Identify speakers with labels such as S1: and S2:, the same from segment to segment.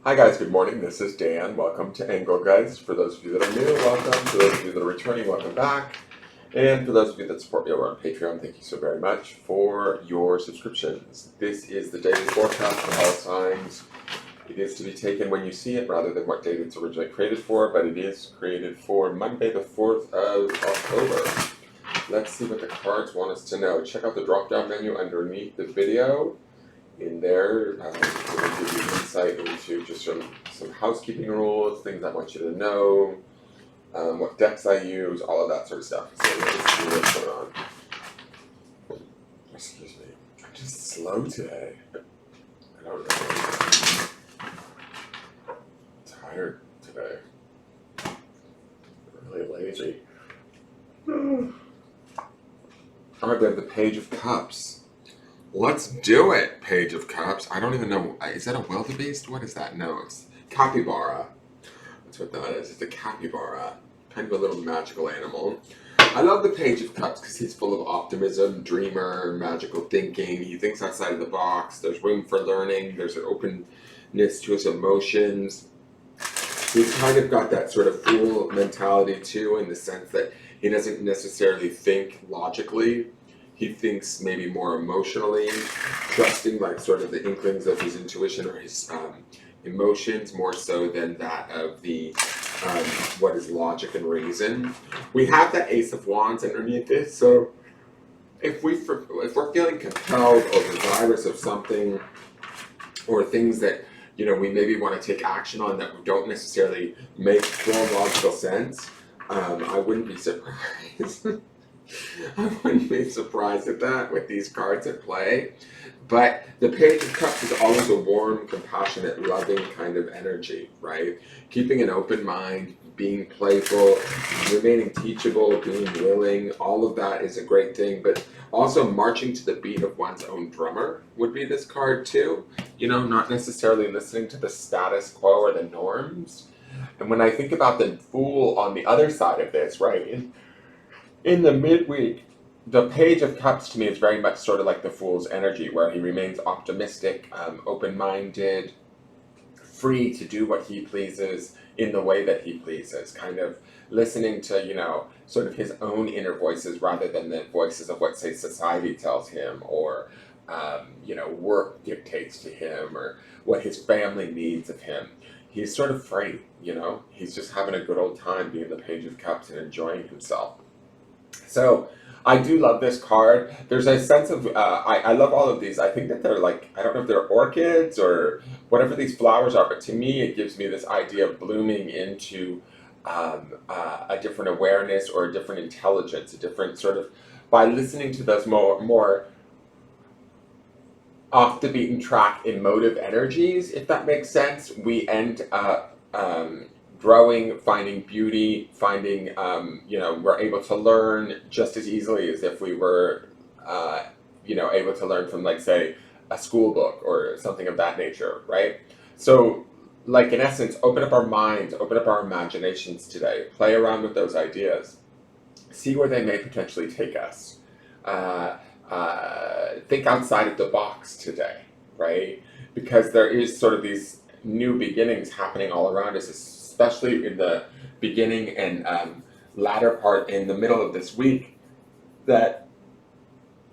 S1: Hi guys, good morning. This is Dan. Welcome to Engelgeist. For those of you that are new, welcome. For those of you that are returning, welcome back. And for those of you that support me over on Patreon, thank you so very much for your subscriptions. This is the daily forecast for all signs. It is to be taken when you see it rather than what date it's originally created for, but it is created for Monday the 4th of October. Let's see what the cards want us to know. Check out the drop-down menu underneath the video. In there, I'm going to give you insight into just some housekeeping rules, things I want you to know, what decks I use, all of that sort of stuff. So let's see what's going on. Excuse me. I'm just slow today. I don't know. I'm tired today. I'm really lazy. All right, we have the Page of Cups. Let's do it, Page of Cups. I don't even know. Is that a wildebeest? What is that? No, it's capybara. That's what that is. It's a capybara. Kind of a little magical animal. I love the Page of Cups because he's full of optimism, dreamer, magical thinking. He thinks outside of the box. There's room for learning. There's an openness to his emotions. He's kind of got that sort of fool mentality too, in the sense that he doesn't necessarily think logically. He thinks maybe more emotionally, trusting like sort of the inklings of his intuition or his emotions more so than that of the what is logic and reason. We have that Ace of Wands underneath this, so if we're feeling compelled or desirous of something, or things that we maybe want to take action on that don't necessarily make full logical sense, I wouldn't be surprised. I wouldn't be surprised at that with these cards at play. But the Page of Cups is always a warm, compassionate, loving kind of energy, right? Keeping an open mind, being playful, remaining teachable, being willing, all of that is a great thing. But also marching to the beat of one's own drummer would be this card too. Not necessarily listening to the status quo or the norms. And when I think about the Fool on the other side of this, right? In the midweek, the Page of Cups to me is very much sort of like the Fool's energy, where he remains optimistic, open-minded, free to do what he pleases in the way that he pleases, kind of listening to, sort of his own inner voices rather than the voices of what, say, society tells him or, work dictates to him or what his family needs of him. He's sort of free, He's just having a good old time being the Page of Cups and enjoying himself. So I do love this card. There's a sense of, I love all of these. I think that they're like, I don't know if they're orchids or whatever these flowers are, but to me it gives me this idea of blooming into a different awareness or a different intelligence, a different sort of, by listening to those more off the beaten track emotive energies, if that makes sense, we end up growing, finding beauty, finding, we're able to learn just as easily as if we were, able to learn from, like, say, a school book or something of that nature, right? So, like, in essence, open up our minds, open up our imaginations today, play around with those ideas, see where they may potentially take us. Think outside of the box today, right? Because there is sort of these new beginnings happening all around us, especially in the beginning and latter part in the middle of this week, that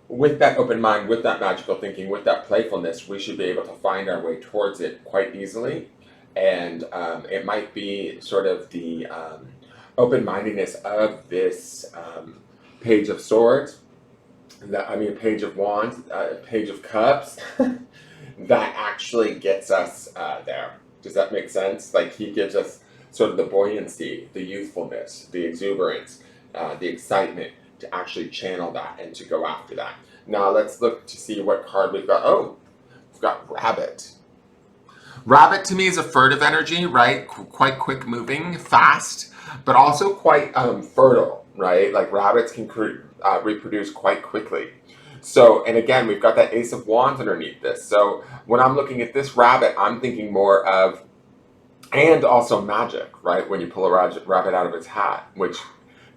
S1: with that open mind, with that magical thinking, with that playfulness, we should be able to find our way towards it quite easily. And it might be sort of the open-mindedness of this Page of Swords, Page of Wands, Page of Cups, that actually gets us there. Does that make sense? Like, he gives us sort of the buoyancy, the youthfulness, the exuberance, the excitement to actually channel that and to go after that. Now let's look to see what card we've got. Oh, we've got Rabbit. Rabbit to me is a furtive energy, right? Quite quick moving, fast, but also quite fertile, right? Like, rabbits can reproduce quite quickly. So, and again, we've got that Ace of Wands underneath this. So when I'm looking at this rabbit, I'm thinking more of, and also magic, right? When you pull a rabbit out of its hat, which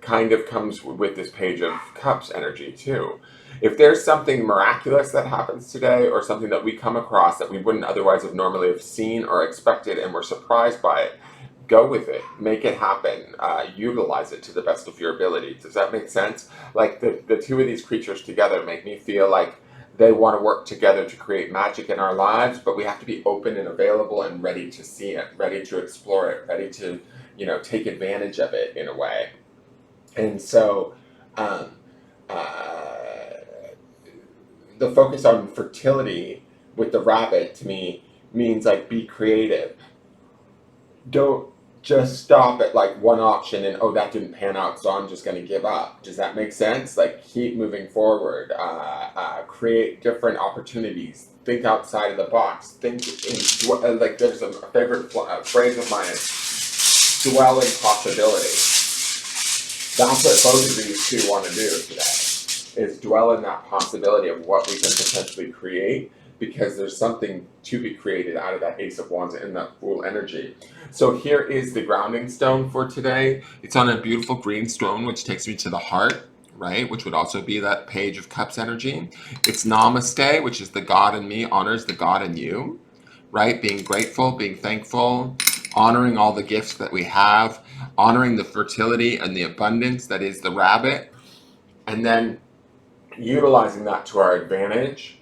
S1: kind of comes with this Page of Cups energy too. If there's something miraculous that happens today, or something that we come across that we wouldn't otherwise have normally have seen or expected, and we're surprised by it, go with it, make it happen, utilize it to the best of your ability. Does that make sense? Like the two of these creatures together make me feel like they want to work together to create magic in our lives, but we have to be open and available and ready to see it, ready to explore it, ready to, take advantage of it in a way. And so, um, uh, the focus on fertility with the rabbit to me means like be creative. Don't just stop at like one option and, oh, that didn't pan out, so I'm just going to give up. Does that make sense? Like, keep moving forward, create different opportunities, think outside of the box, think in, like, there's a favorite phrase of mine is dwell in possibility. That's what both of these two want to do today, is dwell in that possibility of what we can potentially create, because there's something to be created out of that Ace of Wands and that Fool energy. So here is the grounding stone for today. It's on a beautiful green stone, which takes me to the heart, right? Which would also be that Page of Cups energy. It's Namaste, which is the God in me honors the God in you, right? Being grateful, being thankful, honoring all the gifts that we have, honoring the fertility and the abundance that is the rabbit, and then utilizing that to our advantage.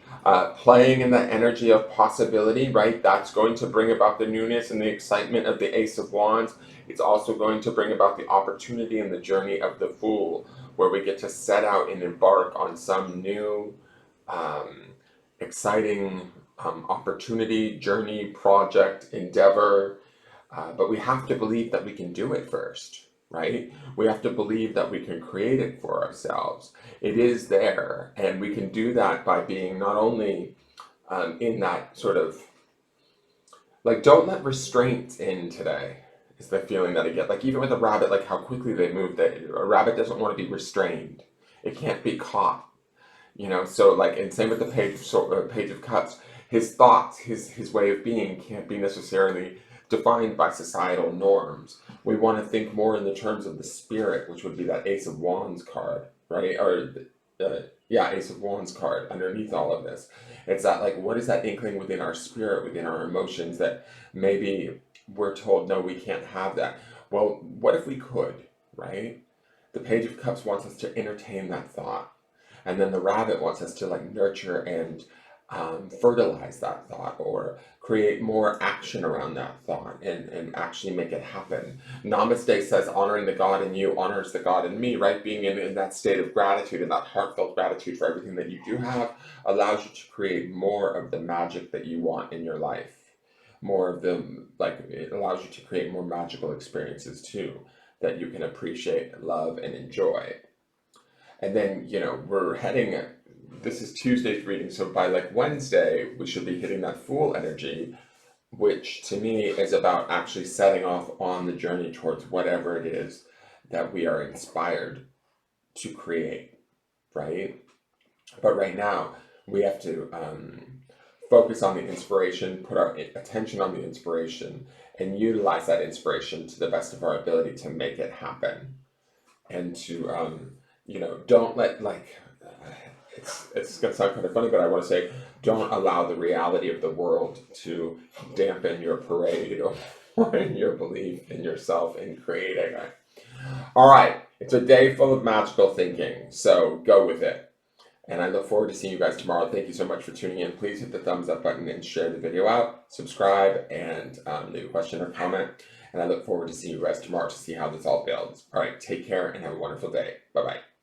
S1: Playing in that energy of possibility, right? That's going to bring about the newness and the excitement of the Ace of Wands. It's also going to bring about the opportunity and the journey of the Fool, where we get to set out and embark on some new, exciting opportunity, journey, project, endeavor. But we have to believe that we can do it first, right? We have to believe that we can create it for ourselves. It is there, and we can do that by being not only in that sort of, like, don't let restraints in today, is the feeling that I get. Like, even with a rabbit, like how quickly they move, that a rabbit doesn't want to be restrained. It can't be caught. So like, and same with the Page of Cups. His thoughts, his way of being can't be necessarily defined by societal norms. We want to think more in the terms of the spirit, which would be that Ace of Wands card, right? Or Ace of Wands card underneath all of this. It's that, like, what is that inkling within our spirit, within our emotions, that maybe we're told, no, we can't have that. Well, what if we could, right? The Page of Cups wants us to entertain that thought. And then the rabbit wants us to, like, nurture and fertilize that thought, or create more action around that thought, and actually make it happen. Namaste says honoring the God in you honors the God in me, right? Being in that state of gratitude and that heartfelt gratitude for everything that you do have allows you to create more of the magic that you want in your life. More of them, like, it allows you to create more magical experiences too, that you can appreciate, love, and enjoy. And then, we're heading, this is Tuesday's reading, so by like Wednesday, we should be hitting that Fool energy, which to me is about actually setting off on the journey towards whatever it is that we are inspired to create, right? But right now, we have to focus on the inspiration, put our attention on the inspiration, and utilize that inspiration to the best of our ability to make it happen. And to, don't let, like, it's going to sound kind of funny, but I want to say, don't allow the reality of the world to dampen your parade or your belief in yourself in creating it. All right, it's a day full of magical thinking, so go with it. And I look forward to seeing you guys tomorrow. Thank you so much for tuning in. Please hit the thumbs up button and share the video out. Subscribe and leave a question or comment. And I look forward to seeing you guys tomorrow to see how this all builds. All right, take care and have a wonderful day. Bye-bye.